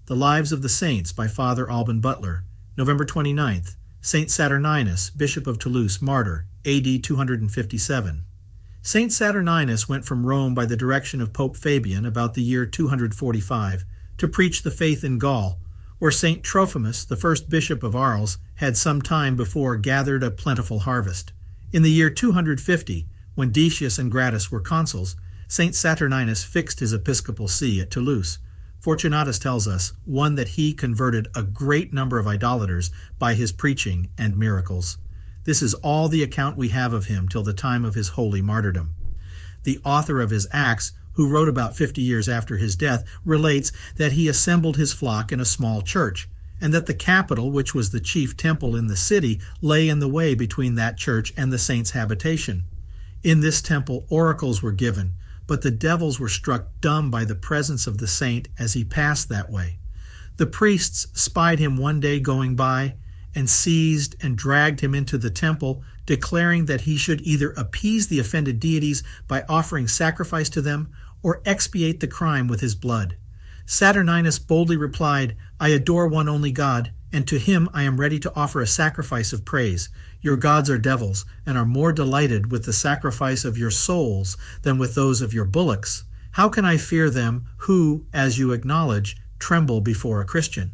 The Lives of the Saints by Father Alban Butler. November 29th, Saint Saturninus, Bishop of Toulouse, Martyr, AD 257. Saint Saturninus went from Rome by the direction of Pope Fabian about the year 245 to preach the faith in Gaul, where Saint Trophimus, the first bishop of Arles, had some time before gathered a plentiful harvest. In the year 250, when Decius and Gratus were consuls, Saint Saturninus fixed his episcopal see at Toulouse. Fortunatus tells us, one that he converted a great number of idolaters by his preaching and miracles. This is all the account we have of him till the time of his holy martyrdom. The author of his Acts, who wrote about 50 years after his death, relates that he assembled his flock in a small church, and that the Capitol, which was the chief temple in the city, lay in the way between that church and the saint's habitation. In this temple oracles were given, but the devils were struck dumb by the presence of the saint as he passed that way. The priests spied him one day going by, and seized and dragged him into the temple, declaring that he should either appease the offended deities by offering sacrifice to them, or expiate the crime with his blood. Saturninus boldly replied, "I adore one only God, and to him I am ready to offer a sacrifice of praise. Your gods are devils, and are more delighted with the sacrifice of your souls than with those of your bullocks. How can I fear them who, as you acknowledge, tremble before a Christian?"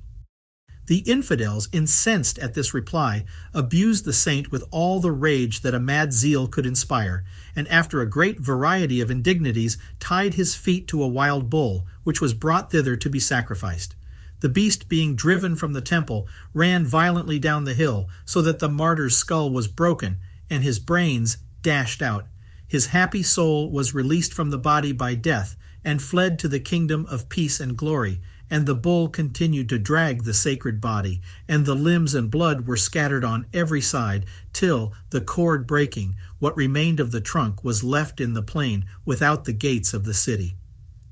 The infidels, incensed at this reply, abused the saint with all the rage that a mad zeal could inspire, and after a great variety of indignities, tied his feet to a wild bull, which was brought thither to be sacrificed. The beast, being driven from the temple, ran violently down the hill, so that the martyr's skull was broken, and his brains dashed out. His happy soul was released from the body by death, and fled to the kingdom of peace and glory, and the bull continued to drag the sacred body, and the limbs and blood were scattered on every side, till, the cord breaking, what remained of the trunk was left in the plain without the gates of the city.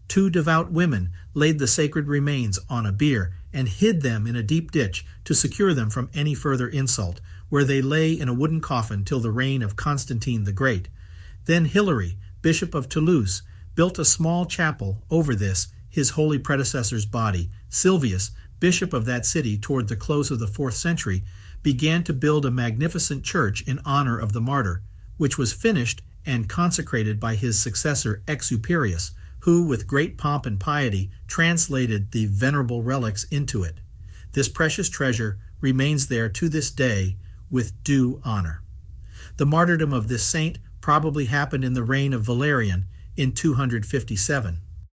2 devout women laid the sacred remains on a bier, and hid them in a deep ditch to secure them from any further insult, where they lay in a wooden coffin till the reign of Constantine the Great. Then Hilary, Bishop of Toulouse, built a small chapel over this, his holy predecessor's body. Sylvius, bishop of that city toward the close of the 4th century, began to build a magnificent church in honor of the martyr, which was finished and consecrated by his successor Exuperius, who, with great pomp and piety, translated the venerable relics into it. This precious treasure remains there to this day with due honor. The martyrdom of this saint probably happened in the reign of Valerian in 257.